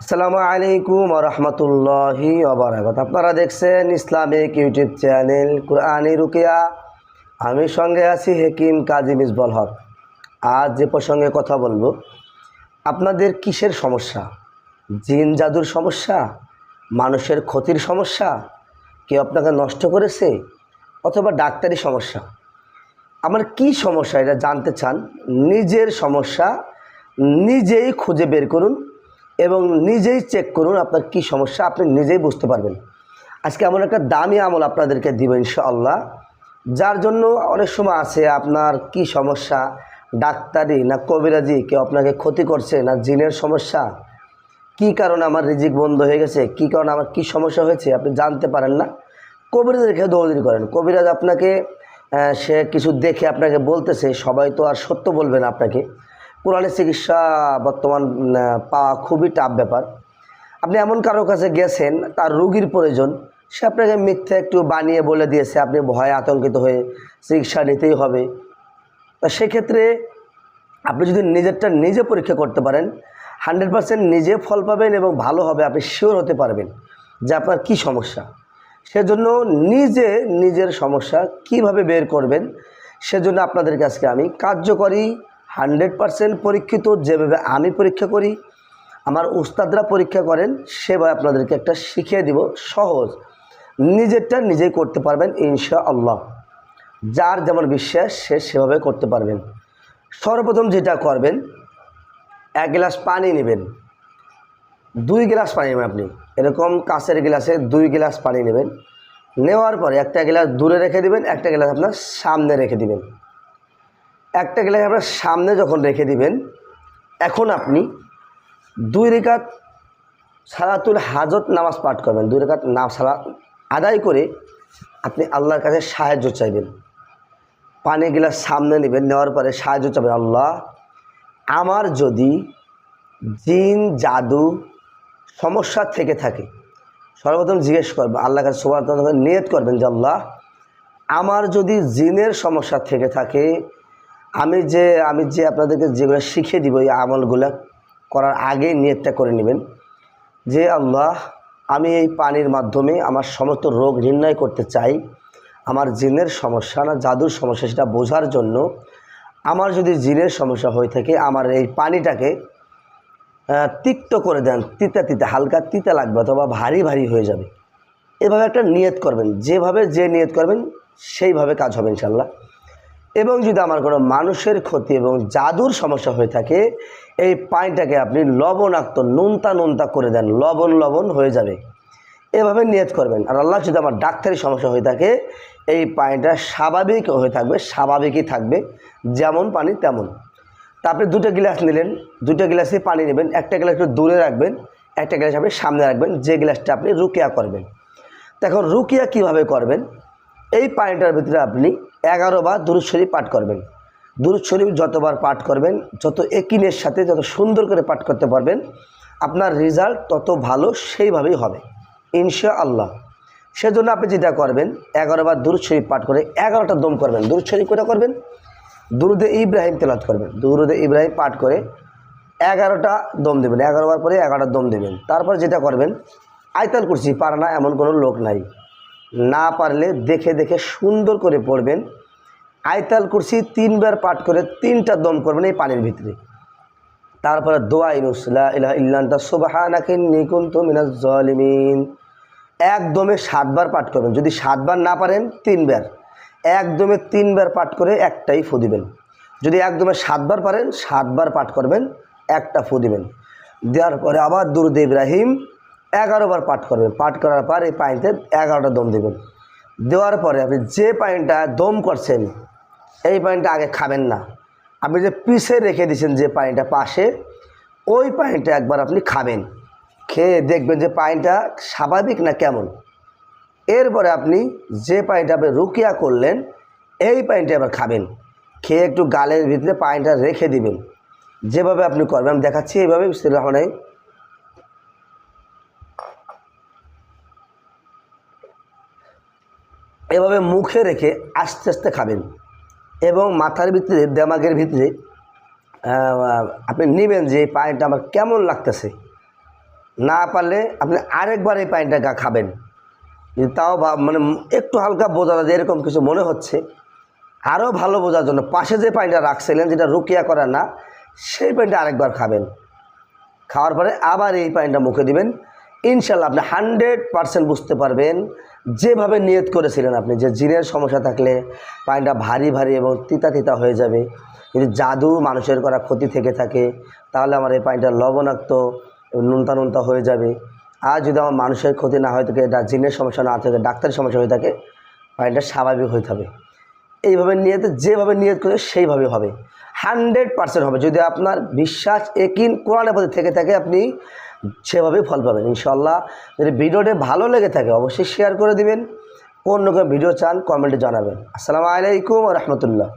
আসসালামু আলাইকুম ওয়া রাহমাতুল্লাহি ওয়া বারাকাতুহু। আপনারা দেখছেন ইসলামিক ইউটিউব চ্যানেল কুরআনী রুকিয়া। আমি সঙ্গে আছি হাকিম কাজী মিসবাহুল হক। আজ যে প্রসঙ্গে কথা বলবো, আপনাদের কিসের সমস্যা? জিন জাদুর সমস্যা, মানুষের ক্ষতির সমস্যা, কেউ আপনাকে নষ্ট করেছে, অথবা ডাক্তারি সমস্যা? আমার কি সমস্যা এটা জানতে চান? নিজের সমস্যা নিজেই খুঁজে বের করুন এবং নিজেই চেক করুন আপনার কি সমস্যা, আপনি নিজেই বুঝতে পারবেন। আজকে এমন একটা দামি আমল আপনাদেরকে দিব ইনশাআল্লাহ, যার জন্য অনেক সময় আছে আপনার কি সমস্যা, ডাক্তারি না কবিরাজি, কেউ আপনাকে ক্ষতি করছে, না জিনের সমস্যা, কি কারণে আমার রিজিক বন্ধ হয়ে গেছে, কি কারণে আমার কি সমস্যা হয়েছে আপনি জানতে পারেন না, কবিরাজের খেয়ে দৌড়াদৌড়ি করেন। কবিরাজ আপনাকে সে কিছু দেখে আপনাকে বলতেছে, সবাই তো আর সত্য বলবে না আপনাকে। কোরআনের চিকিৎসা বর্তমান পাওয়া খুবই টাফ ব্যাপার। আপনি এমন কারোর কাছে গেছেন, তার রোগীর প্রয়োজন, সে আপনাকে মিথ্যা একটু বানিয়ে বলে দিয়েছে, আপনি ভয়ে আতঙ্কিত হয়ে চিকিৎসা নিতেই হবে। তা সেক্ষেত্রে আপনি যদি নিজেরটা নিজে পরীক্ষা করতে পারেন, 100% নিজে ফল পাবেন এবং ভালো হবে, আপনি শিওর হতে পারবেন যে আপনার কি সমস্যা। সেজন্য নিজের সমস্যা কিভাবে বের করবেন, সেজন্য আপনাদের কাছে আমি কার্যকরী 100% পরীক্ষিত, যেভাবে আমি পরীক্ষা করি, আমার উস্তাদরা পরীক্ষা করেন, সেভাবে আপনাদেরকে একটা শিখিয়ে দিব, সহজ। নিজেরটা নিজেই করতে পারবেন ইনশাআল্লাহ। যার যেমন বিশ্বাস সে সেভাবে করতে পারবেন। সর্বপ্রথম যেটা করবেন, 1 গ্লাস পানি নেবেন, 2 গ্লাস পানি নেবেন। আপনি এরকম কাঁচের গ্লাসে 2 গ্লাস পানি নেবেন। নেওয়ার পরে একটা গ্লাস দূরে রেখে দিবেন, একটা গ্লাস আপনার সামনে রেখে দিবেন। একটা গ্লাস আপনার সামনে যখন রেখে দিবেন, এখন আপনি 2 রাকাত সালাতুল হাজত নামাজ পাঠ করবেন। 2 রাকাত সালাত আদায় করে আপনি আল্লাহর কাছে সাহায্য চাইবেন। পানি গ্লাস সামনে নেবেন, নেওয়ার পরে সাহায্য চাইবেন, আল্লাহ, আমার যদি জিন জাদু সমস্যা থেকে থাকে, সর্বপ্রথম জিজ্ঞেস করবেন আল্লাহর কাছে, সুবহানাহু ওয়া তাআলা নিয়ত করবেন যে আল্লাহ, আমার যদি জিনের সমস্যা থেকে থাকে, আমি যে আপনাদেরকে যেগুলো শিখিয়ে দিব, এই আমলগুলো করার আগে নিয়তটা করে নেবেন যে আল্লাহ, আমি এই পানির মাধ্যমে আমার সমস্ত রোগ নির্ণয় করতে চাই। আমার জিনের সমস্যা না জাদুর সমস্যা সেটা বোঝার জন্য, আমার যদি জিনের সমস্যা হয়ে থাকে, আমার এই পানিটাকে তিক্ত করে দেন, তিতা তিতা, হালকা তিতা লাগবে অথবা ভারী ভারী হয়ে যাবে। এভাবে একটা নিয়ত করবেন, যে নিয়ত করবেন সেইভাবে কাজ হবে ইনশাল্লাহ। এবং যদি আমার কোনো মানুষের ক্ষতি এবং জাদুর সমস্যা হয়ে থাকে, এই পানিটাকে আপনি লবণাক্ত নোনতা করে দেন, লবণ হয়ে যাবে। এভাবে নিয়ত করবেন। আর আল্লাহ, যদি আমার ডাক্তারি সমস্যা হয়ে থাকে, এই পানিটা স্বাভাবিক হয়ে থাকবে, স্বাভাবিকই থাকবে, যেমন পানি তেমন। তা আপনি 2টা গ্লাস নিলেন, 2টা গ্লাসে পানি নেবেন, একটা গ্লাস একটু দূরে রাখবেন, একটা গ্লাস আপনি সামনে রাখবেন, যে গ্লাসটা আপনি রুকিয়া করবেন। এখন রুকিয়া কিভাবে করবেন? এই পানিটার ভিতরে আপনি 11 বার দুরূদ শরীফ পাঠ করবেন। দুরূদ শরীফ যতবার পাঠ করবেন, যত একিনের সাথে যত সুন্দর করে পাঠ করতে পারবেন, আপনার রেজাল্ট তত ভালো সেইভাবেই হবে ইনশাআল্লাহ। সেজন্য আপনি যেটা করবেন, 11 বার দুরূদ শরীফ পাঠ করে 11টা দম করবেন। দুরূদ শরীফ কোটা করবেন, দুরূদে ইব্রাহিম তেলাওয়াত করবেন। দুরূদে ইব্রাহিম পাঠ করে 11টা দম দেবেন। 11 বার পরে 11টা দম দেবেন। তারপর যেটা করবেন, আয়াতুল কুরসি, পারে না এমন কোনো লোক নাই, না পারলে দেখে দেখে সুন্দর করে পড়বেন। আয়াতুল কুরসি 3 বার পাঠ করে 3টা দম করবেন এই পানির ভিতরে। তারপরে দোয়া, লা ইলাহা ইল্লা আনতা সুবহানাকা ইন্নী কুনতু মিনাজ জালিমিন, একদমে 7 বার পাঠ করবেন। যদি 7 বার না পারেন 3 বার, একদমে 3 বার পাঠ করে একটাই ফু দিবেন। যদি একদমে 7 বার পারেন 7 বার পাঠ করবেন, একটা ফু দিবেন। দেওয়ার পরে আবার দুরূদ ইব্রাহিম 11 বার পাঠ করবেন। পাঠ করার পর এই পানিতে 11টা দম দেবেন। দেওয়ার পরে আপনি যে পানিটা দম করছেন, এই পানিটা আগে খাবেন না। আপনি যে পিছে রেখে দিয়েছেন যে পানিটা পাশে, ওই পানিটা একবার আপনি খাবেন। খেয়ে দেখবেন যে পানিটা স্বাভাবিক না কেমন। এরপরে আপনি যে পানিটা আপনি রুকিয়া করলেন, এই পানিটা আবার খাবেন। খেয়ে একটু গালের ভিতরে পানিটা রেখে দিবেন। যেভাবে আপনি করবেন আমি দেখাচ্ছি, এইভাবে বিসমিল্লাহির এভাবে মুখে রেখে আস্তে আস্তে খাবেন। এবং মাথার ভিতরে, দেমাগের ভিতরে আপনি নেবেন যে এই পানিটা আমার কেমন লাগতেছে। না পারলে আপনি আরেকবার এই পানিটা খাবেন। যদি তাও মানে একটু হালকা বোঝা যায় এরকম কিছু মনে হচ্ছে, আরও ভালো বোঝার জন্য পাশে যে পানিটা রাখছিলেন, যেটা রুকিয়া করা না, সেই পানিটা আরেকবার খাবেন। খাওয়ার পরে আবার এই পানিটা মুখে দিবেন। ইনশাল্লাহ আপনি 100% বুঝতে পারবেন, যেভাবে নিয়ত করেছিলেন আপনি, যে জিনের সমস্যা থাকলে পানিটা ভারী ভারী এবং তিতা তিতা হয়ে যাবে, যদি জাদু মানুষের করা ক্ষতি থেকে থাকে তাহলে আমার এই পানিটা লবণাক্ত নুনতা নুনতা হয়ে যাবে। আর যদি আমার মানুষের ক্ষতি না হয়ে থাকে, এটা জিনের সমস্যা না থাকে, ডাক্তারের সমস্যা হয়ে থাকে, পানিটা স্বাভাবিক হয়ে থাকে। এইভাবে নিয়তে যেভাবে নিয়ত করে সেইভাবে হবে, 100% হবে। যদি আপনার বিশ্বাস একিন কোরআনের প্রতি থেকে থাকে, আপনি সেভাবেই ফল পাবেন ইনশাল্লাহ। যদি ভিডিওটি ভালো লেগে থাকে অবশ্যই শেয়ার করে দিবেন। অন্য কোনো ভিডিও চান কমেন্টে জানাবেন। আসসালামু আলাইকুম ওয়া রাহমাতুল্লাহ।